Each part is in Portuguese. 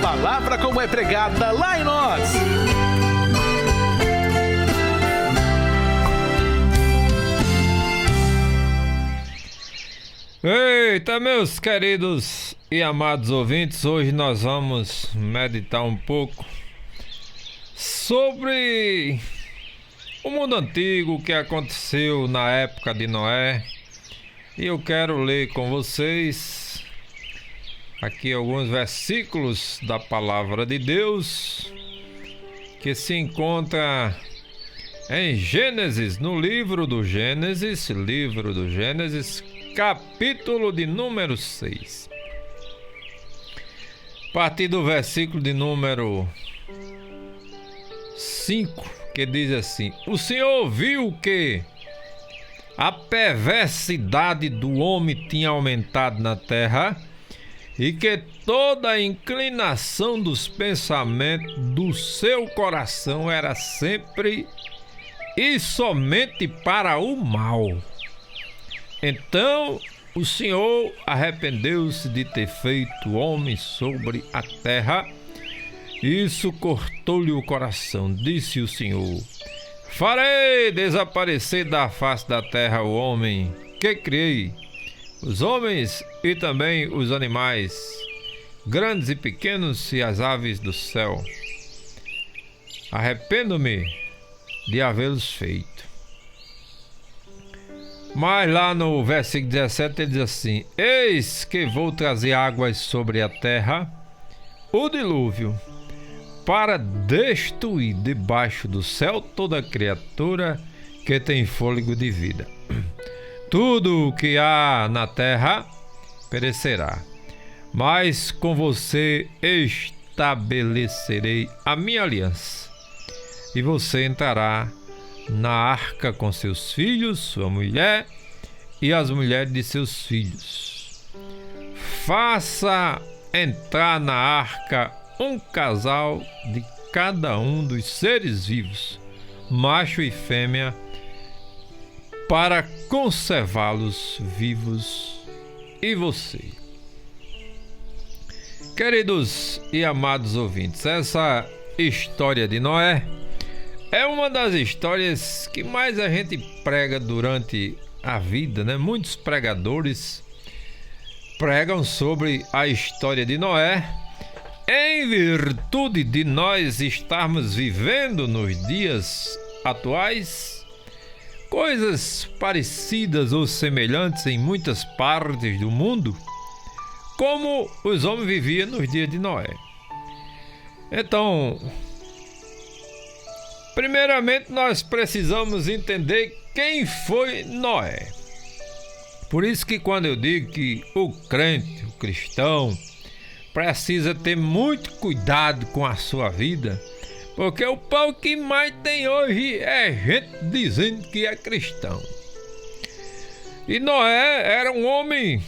palavra como é pregada lá em nós. Eita, meus queridos e amados ouvintes, hoje nós vamos meditar um pouco sobre o mundo antigo, o que aconteceu na época de Noé. E eu quero ler com vocês aqui alguns versículos da palavra de Deus que se encontra em Gênesis, no livro do Gênesis, capítulo de número 6. A partir do versículo de número 5, que diz assim: O Senhor viu que a perversidade do homem tinha aumentado na terra e que toda a inclinação dos pensamentos do seu coração era sempre e somente para o mal. Então o Senhor arrependeu-se de ter feito homem sobre a terra. Isso cortou-lhe o coração. Disse o Senhor: Farei desaparecer da face da terra o homem que criei, os homens e também os animais, grandes e pequenos, e as aves do céu. Arrependo-me de havê-los feito. Mas lá no versículo 17 ele diz assim: Eis que vou trazer águas sobre a terra, o dilúvio, para destruir debaixo do céu toda criatura que tem fôlego de vida. Tudo o que há na terra perecerá, mas com você estabelecerei a minha aliança, e você entrará na arca com seus filhos, sua mulher e as mulheres de seus filhos. Faça entrar na arca um casal de cada um dos seres vivos, macho e fêmea, para conservá-los vivos. E você? Queridos e amados ouvintes, essa história de Noé é uma das histórias que mais a gente prega durante a vida, né? Muitos pregadores pregam sobre a história de Noé, em virtude de nós estarmos vivendo nos dias atuais coisas parecidas ou semelhantes em muitas partes do mundo, como os homens viviam nos dias de Noé. Então, primeiramente, nós precisamos entender quem foi Noé. Por isso que quando eu digo que o crente, o cristão, precisa ter muito cuidado com a sua vida, porque o pau que mais tem hoje é gente dizendo que é cristão. E Noé era um homem,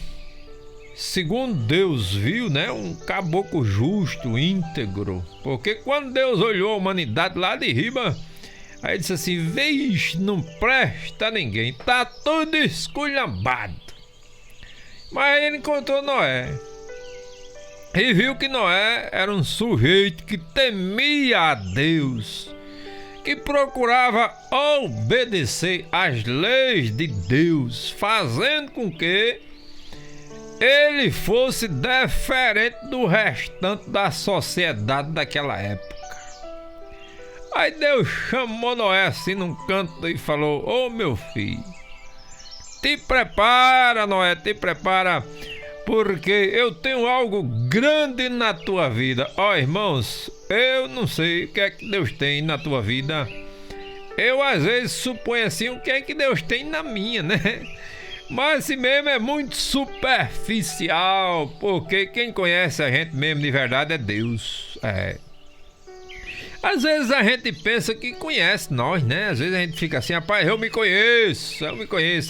segundo Deus viu, né? Um caboclo justo, íntegro. Porque quando Deus olhou a humanidade lá de riba, aí disse assim: Vixe, não presta ninguém, tá tudo esculhambado. Mas ele encontrou Noé e viu que Noé era um sujeito que temia a Deus, que procurava obedecer às leis de Deus, fazendo com que ele fosse diferente do restante da sociedade daquela época. Aí Deus chamou Noé assim num canto e falou: Ô meu filho, te prepara, Noé, te prepara, porque eu tenho algo grande na tua vida. Ó, irmãos, eu não sei o que é que Deus tem na tua vida. Eu às vezes suponho assim o que é que Deus tem na minha, né? Mas assim mesmo é muito superficial, porque quem conhece a gente mesmo de verdade é Deus. Às vezes a gente pensa que conhece nós, né? Às vezes a gente fica assim: rapaz, eu me conheço.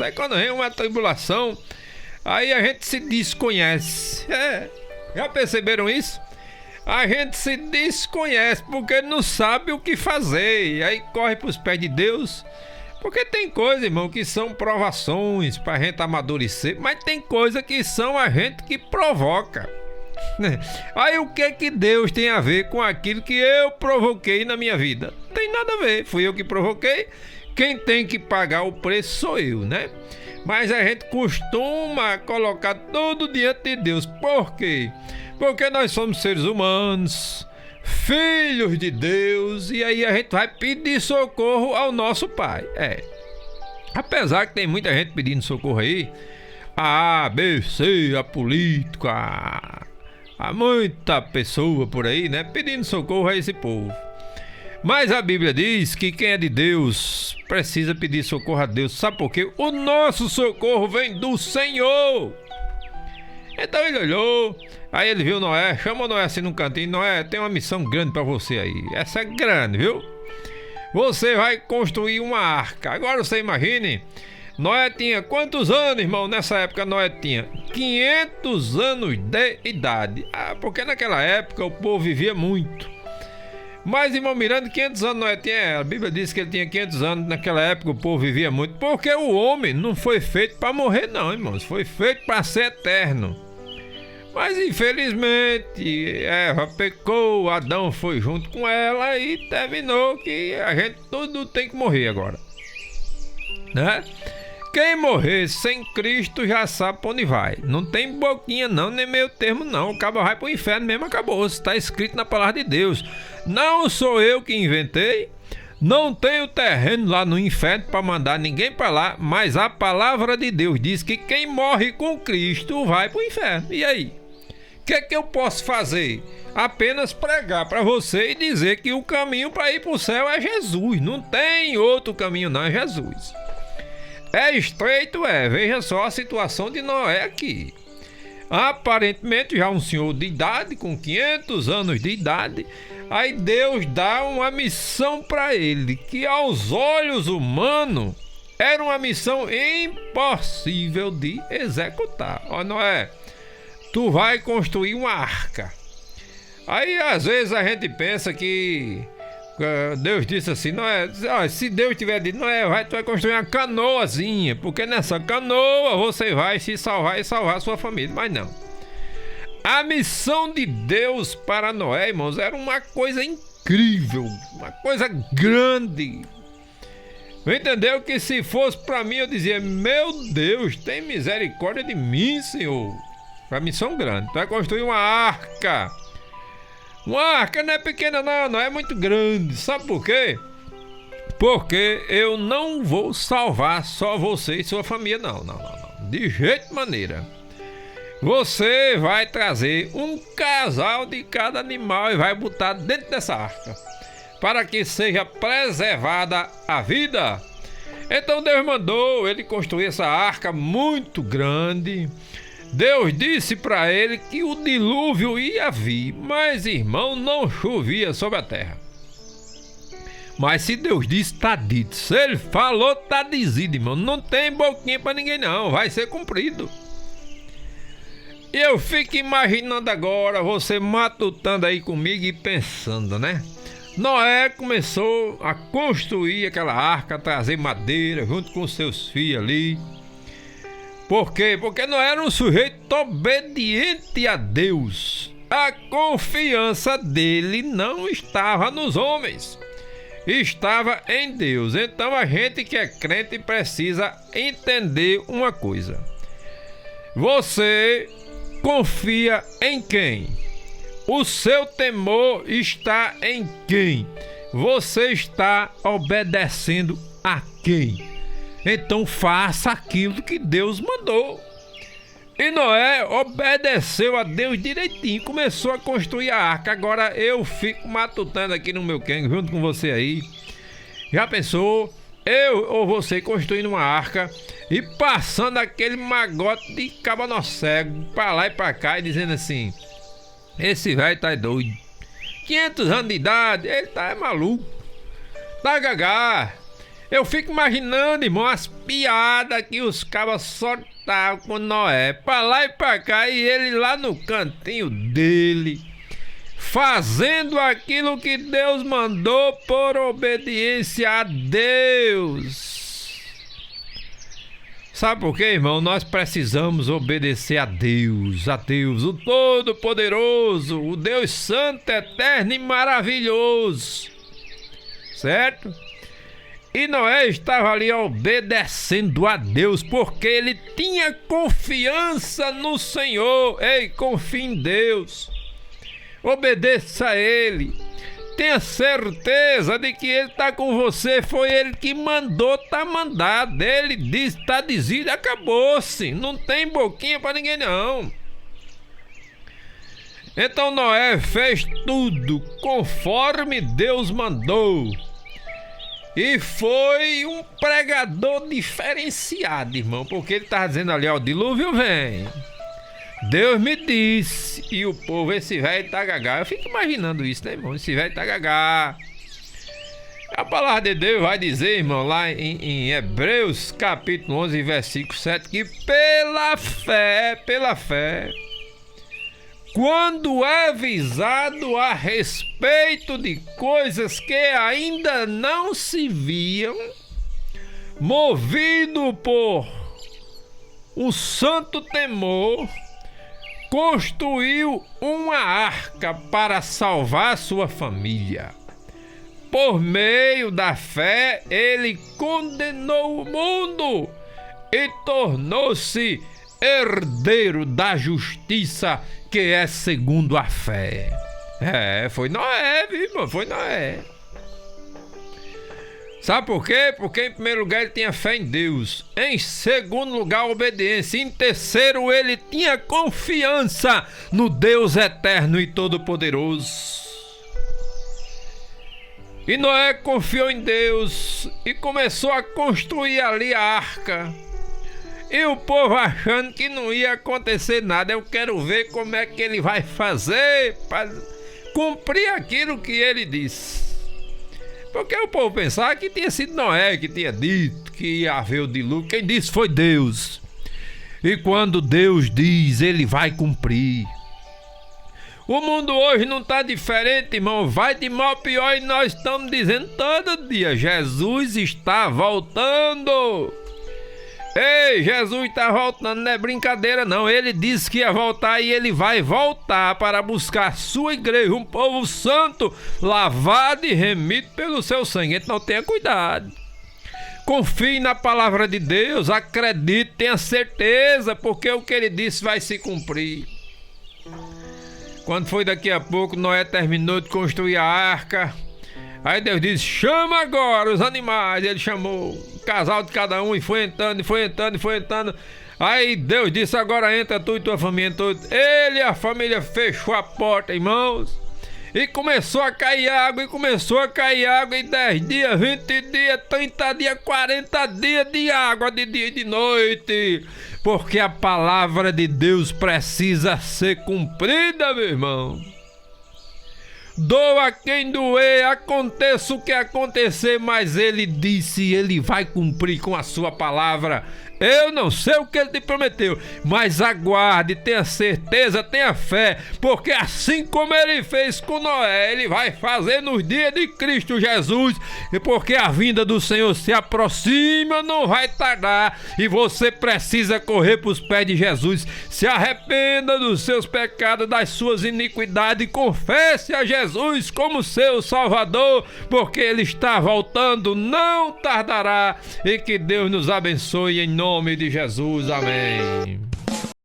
Aí quando vem uma tribulação, aí a gente se desconhece. Já perceberam isso? A gente se desconhece porque não sabe o que fazer. E aí corre para os pés de Deus. Porque tem coisa, irmão, que são provações para a gente amadurecer, mas tem coisa que são a gente que provoca. Aí o que Deus tem a ver com aquilo que eu provoquei na minha vida? Não tem nada a ver, fui eu que provoquei. Quem tem que pagar o preço sou eu, né? Mas a gente costuma colocar tudo diante de Deus. Por quê? Porque nós somos seres humanos, filhos de Deus, e aí a gente vai pedir socorro ao nosso Pai. Apesar que tem muita gente pedindo socorro aí, a ABC, a política, há muita pessoa por aí, né, pedindo socorro a esse povo. Mas a Bíblia diz que quem é de Deus precisa pedir socorro a Deus. Sabe por quê? O nosso socorro vem do Senhor. Então ele olhou, aí ele viu Noé, chamou Noé assim num cantinho. Noé, tem uma missão grande para você aí. Essa é grande, viu? Você vai construir uma arca. Agora você imagine, Noé tinha quantos anos, irmão? Nessa época Noé tinha 500 anos de idade. Porque naquela época o povo vivia muito. Mas, irmão Miranda, 500 anos Noé tinha. A Bíblia diz que ele tinha 500 anos. Naquela época o povo vivia muito. Porque o homem não foi feito para morrer, não, irmãos. Foi feito para ser eterno. Mas, infelizmente, Eva pecou, Adão foi junto com ela e terminou que a gente tudo tem que morrer agora, né? Quem morrer sem Cristo já sabe para onde vai. Não tem boquinha não, nem meio termo não. O cabo vai para o inferno mesmo, acabou. Está escrito na palavra de Deus. Não sou eu que inventei. Não tenho terreno lá no inferno para mandar ninguém para lá. Mas a palavra de Deus diz que quem morre com Cristo vai para o inferno. E aí? O que eu posso fazer? Apenas pregar para você e dizer que o caminho para ir para o céu é Jesus. Não tem outro caminho não, é Jesus. É estreito, veja só a situação de Noé aqui. Aparentemente já um senhor de idade, com 500 anos de idade. Aí Deus dá uma missão para ele, que aos olhos humanos era uma missão impossível de executar. Ó, Noé, tu vai construir uma arca. Aí às vezes a gente pensa que Deus disse assim, Noé, se Deus tiver dito, Noé, tu vai construir uma canoazinha, porque nessa canoa você vai se salvar e salvar a sua família. Mas não. A missão de Deus para Noé, irmãos, era uma coisa incrível, uma coisa grande. Entendeu? Que se fosse para mim, eu dizia, meu Deus, tem misericórdia de mim, Senhor. Uma missão grande. Tu vai construir uma arca. Uma arca não é pequena não é muito grande. Sabe por quê? Porque eu não vou salvar só você e sua família, não. De jeito maneira. Você vai trazer um casal de cada animal e vai botar dentro dessa arca, para que seja preservada a vida. Então Deus mandou ele construir essa arca muito grande. Deus disse para ele que o dilúvio ia vir, mas, irmão, não chovia sobre a terra. Mas se Deus disse, tá dito. Se ele falou, tá dizido, irmão. Não tem boquinha para ninguém não, vai ser cumprido. E eu fico imaginando agora, você matutando aí comigo e pensando, né? Noé começou a construir aquela arca, trazer madeira junto com seus filhos ali. Por quê? Porque Noé era um sujeito obediente a Deus. A confiança dele não estava nos homens, estava em Deus. Então a gente que é crente precisa entender uma coisa. Você confia em quem? O seu temor está em quem? Você está obedecendo a quem? Então faça aquilo que Deus mandou. E Noé obedeceu a Deus direitinho, começou a construir a arca. Agora eu fico matutando aqui no meu cango junto com você aí. Já pensou? Eu ou você construindo uma arca e passando aquele magote de cabano cego pra lá e pra cá e dizendo assim: esse velho tá doido, 500 anos de idade, ele tá maluco, tá gagá. Eu fico imaginando, irmão, as piadas que os cabas soltavam com Noé, pra lá e pra cá, e ele lá no cantinho dele, fazendo aquilo que Deus mandou por obediência a Deus. Sabe por quê, irmão? Nós precisamos obedecer a Deus, o Todo-Poderoso, o Deus Santo, Eterno e Maravilhoso, certo? E Noé estava ali obedecendo a Deus, porque ele tinha confiança no Senhor. Ei, confie em Deus, obedeça a Ele, tenha certeza de que Ele está com você, foi Ele que mandou, está mandado, Ele diz, está dizido, acabou-se, não tem boquinha para ninguém não. Então Noé fez tudo conforme Deus mandou. E foi um pregador diferenciado, irmão, porque ele estava dizendo ali, ó, o dilúvio vem. Deus me disse, e o povo, esse velho tá gagá. Eu fico imaginando isso, né, irmão? Esse velho tá gagá. A palavra de Deus vai dizer, irmão, lá em Hebreus, capítulo 11, versículo 7, que pela fé, quando avisado a respeito de coisas que ainda não se viam, movido por um santo temor, construiu uma arca para salvar sua família. Por meio da fé, ele condenou o mundo e tornou-se herdeiro da justiça, que é segundo a fé. Foi Noé, viu, irmão? Foi Noé. Sabe por quê? Porque em primeiro lugar ele tinha fé em Deus. Em segundo lugar, obediência. Em terceiro, ele tinha confiança no Deus eterno e todo-poderoso. E Noé confiou em Deus e começou a construir ali a arca. E o povo achando que não ia acontecer nada. Eu quero ver como é que ele vai fazer para cumprir aquilo que ele disse. Porque o povo pensava que tinha sido Noé que tinha dito que ia haver o dilúvio. Quem disse foi Deus. E quando Deus diz, ele vai cumprir. O mundo hoje não está diferente, irmão. Vai de mal a pior e nós estamos dizendo todo dia: Jesus está voltando. Ei, Jesus está voltando, não é brincadeira não. Ele disse que ia voltar e ele vai voltar para buscar sua igreja, um povo santo, lavado e remido pelo seu sangue. Então tenha cuidado. Confie na palavra de Deus, acredite, tenha certeza, porque o que ele disse vai se cumprir. Quando foi daqui a pouco, Noé terminou de construir a arca. Aí Deus disse: chama agora os animais. Ele chamou um casal de cada um e foi entrando. Aí Deus disse: agora entra tu e tua família. Ele e a família fechou a porta, irmãos. E começou a cair água, e 10 dias, 20 dias, 30 dias, 40 dias de água, de dia e de noite. Porque a palavra de Deus precisa ser cumprida, meu irmão. Doa quem doer, aconteça o que acontecer, mas ele disse, ele vai cumprir com a sua palavra. Eu não sei o que ele te prometeu, mas aguarde, tenha certeza, tenha fé, porque assim como ele fez com Noé, ele vai fazer nos dias de Cristo Jesus, e porque a vinda do Senhor se aproxima, não vai tardar, e você precisa correr para os pés de Jesus. Se arrependa dos seus pecados, das suas iniquidades, e confesse a Jesus como seu Salvador, porque ele está voltando, não tardará, e que Deus nos abençoe em nome de Jesus, amém.